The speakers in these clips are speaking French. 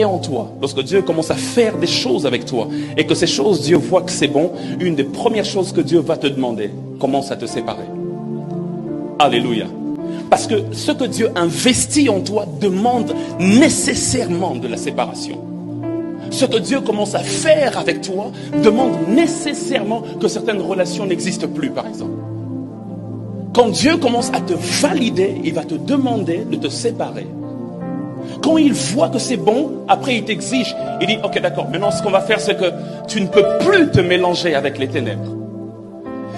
en toi, lorsque Dieu commence à faire des choses avec toi et que ces choses, Dieu voit que c'est bon, une des premières choses que Dieu va te demander, commence à te séparer. Alléluia. Parce que ce que Dieu investit en toi demande nécessairement de la séparation. Ce que Dieu commence à faire avec toi demande nécessairement que certaines relations n'existent plus, par exemple. Quand Dieu commence à te valider, il va te demander de te séparer. Quand il voit que c'est bon, après il t'exige. Il dit, ok d'accord, maintenant ce qu'on va faire c'est que tu ne peux plus te mélanger avec les ténèbres.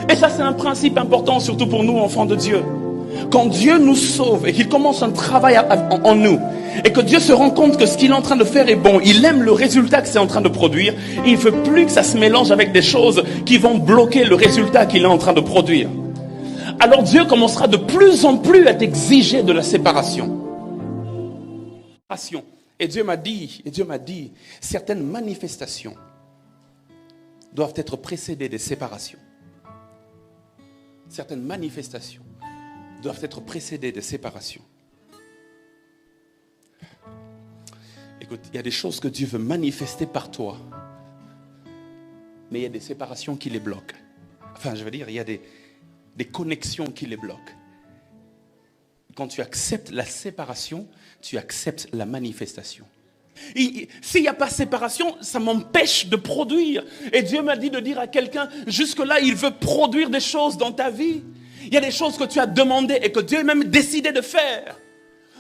Et ça c'est un principe important, surtout pour nous enfants de Dieu. Quand Dieu nous sauve et qu'il commence un travail en nous, et que Dieu se rend compte que ce qu'il est en train de faire est bon, il aime le résultat que c'est en train de produire, et il ne veut plus que ça se mélange avec des choses qui vont bloquer le résultat qu'il est en train de produire. Alors Dieu commencera de plus en plus à t'exiger de la séparation. Et Dieu m'a dit, certaines manifestations doivent être précédées des séparations. Certaines manifestations doivent être précédées des séparations. Écoute, il y a des choses que Dieu veut manifester par toi, mais il y a des séparations qui les bloquent. Enfin, je veux dire, il y a des connexions qui les bloquent. Quand tu acceptes la séparation, tu acceptes la manifestation. S'il n'y a pas séparation, ça m'empêche de produire. Et Dieu m'a dit de dire à quelqu'un, jusque-là, il veut produire des choses dans ta vie. Il y a des choses que tu as demandées et que Dieu a même décidé de faire.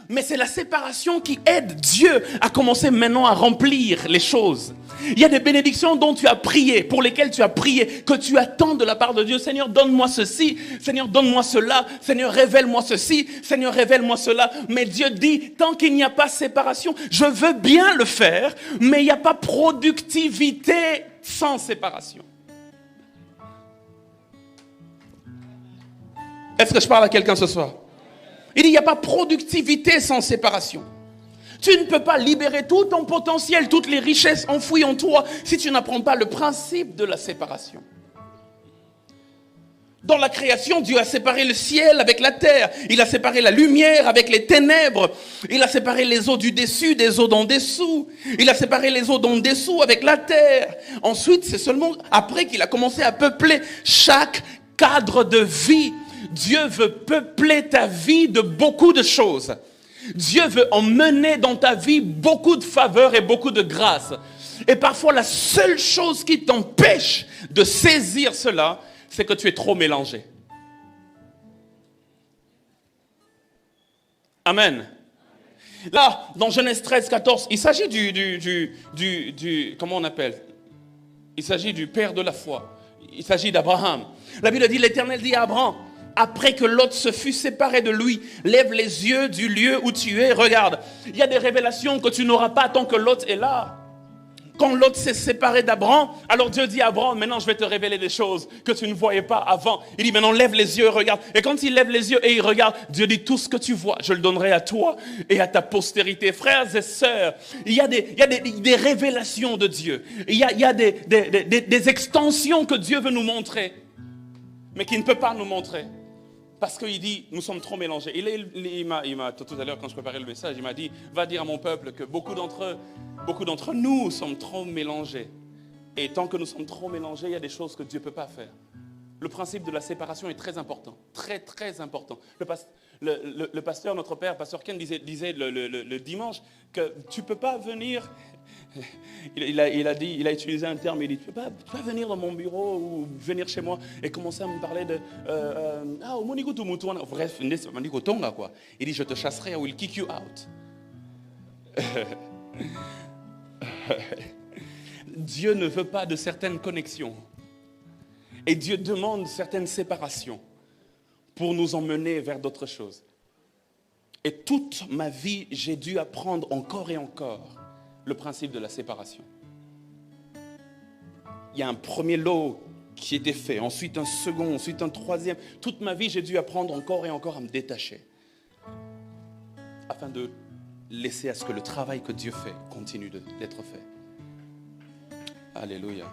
Mais c'est la séparation qui aide Dieu à commencer maintenant à remplir les choses. Il y a des bénédictions dont tu as prié, pour lesquelles tu as prié, que tu attends de la part de Dieu. Seigneur, donne-moi ceci. Seigneur, donne-moi cela. Seigneur, révèle-moi ceci. Seigneur, révèle-moi cela. Mais Dieu dit, tant qu'il n'y a pas séparation, je veux bien le faire, mais il n'y a pas productivité sans séparation. Est-ce que je parle à quelqu'un ce soir? Il dit, il n'y a pas productivité sans séparation. Tu ne peux pas libérer tout ton potentiel, toutes les richesses enfouies en toi, si tu n'apprends pas le principe de la séparation. Dans la création, Dieu a séparé le ciel avec la terre. Il a séparé la lumière avec les ténèbres. Il a séparé les eaux du dessus des eaux d'en dessous. Il a séparé les eaux d'en dessous avec la terre. Ensuite, c'est seulement après qu'il a commencé à peupler chaque cadre de vie. Dieu veut peupler ta vie de beaucoup de choses. Dieu veut emmener dans ta vie beaucoup de faveurs et beaucoup de grâce. Et parfois, la seule chose qui t'empêche de saisir cela, c'est que tu es trop mélangé. Amen. Là, dans Genèse 13, 14, il s'agit comment on appelle? Il s'agit du père de la foi. Il s'agit d'Abraham. La Bible dit, l'Éternel dit à Abraham, après que Lot se fut séparé de lui, lève les yeux du lieu où tu es, regarde. Il y a des révélations que tu n'auras pas tant que Lot est là. Quand Lot s'est séparé d'Abraham, alors Dieu dit à Abraham, maintenant je vais te révéler des choses que tu ne voyais pas avant. Il dit, maintenant lève les yeux et regarde. Et quand il lève les yeux et il regarde, Dieu dit, tout ce que tu vois, je le donnerai à toi et à ta postérité. Frères et sœurs, il y a des révélations de Dieu. Il y a des extensions que Dieu veut nous montrer, mais qu'il ne peut pas nous montrer. Parce qu'il dit, nous sommes trop mélangés. Il m'a tout à l'heure, quand je préparais le message, il m'a dit, va dire à mon peuple que beaucoup d'entre nous sommes trop mélangés. Et tant que nous sommes trop mélangés, il y a des choses que Dieu ne peut pas faire. Le principe de la séparation est très important. Très, très important. Le pasteur, notre père, pasteur Ken, disait le dimanche que tu ne peux pas venir... Il a utilisé un terme, il dit, tu peux pas venir dans mon bureau ou venir chez moi et commencer à me parler de bref, quoi. Il dit, je te chasserai, I will kick you out. Dieu ne veut pas de certaines connexions et Dieu demande certaines séparations pour nous emmener vers d'autres choses. Et toute ma vie, j'ai dû apprendre encore et encore le principe de la séparation. Il y a un premier lot qui était fait, ensuite un second, ensuite un troisième. Toute ma vie, j'ai dû apprendre encore et encore à me détacher afin de laisser à ce que le travail que Dieu fait continue d'être fait. Alléluia.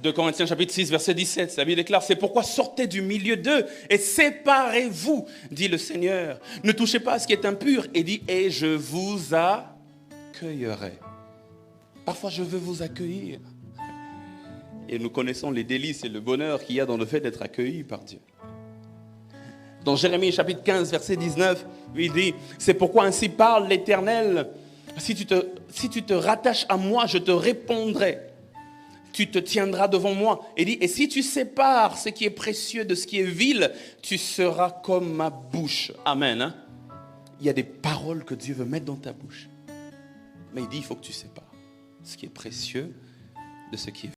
2 Corinthiens chapitre 6, verset 17, la Bible déclare, c'est pourquoi sortez du milieu d'eux et séparez-vous, dit le Seigneur. Ne touchez pas à ce qui est impur, et dit, et je vous accueillerai. Parfois, je veux vous accueillir. Et nous connaissons les délices et le bonheur qu'il y a dans le fait d'être accueilli par Dieu. Dans Jérémie chapitre 15, verset 19, il dit, c'est pourquoi ainsi parle l'Éternel, si tu te rattaches à moi, je te répondrai. Tu te tiendras devant moi. Et dit, et si tu sépares ce qui est précieux de ce qui est vil, tu seras comme ma bouche. Amen. Hein? Il y a des paroles que Dieu veut mettre dans ta bouche. Mais il dit, il faut que tu sépares ce qui est précieux de ce qui est vil.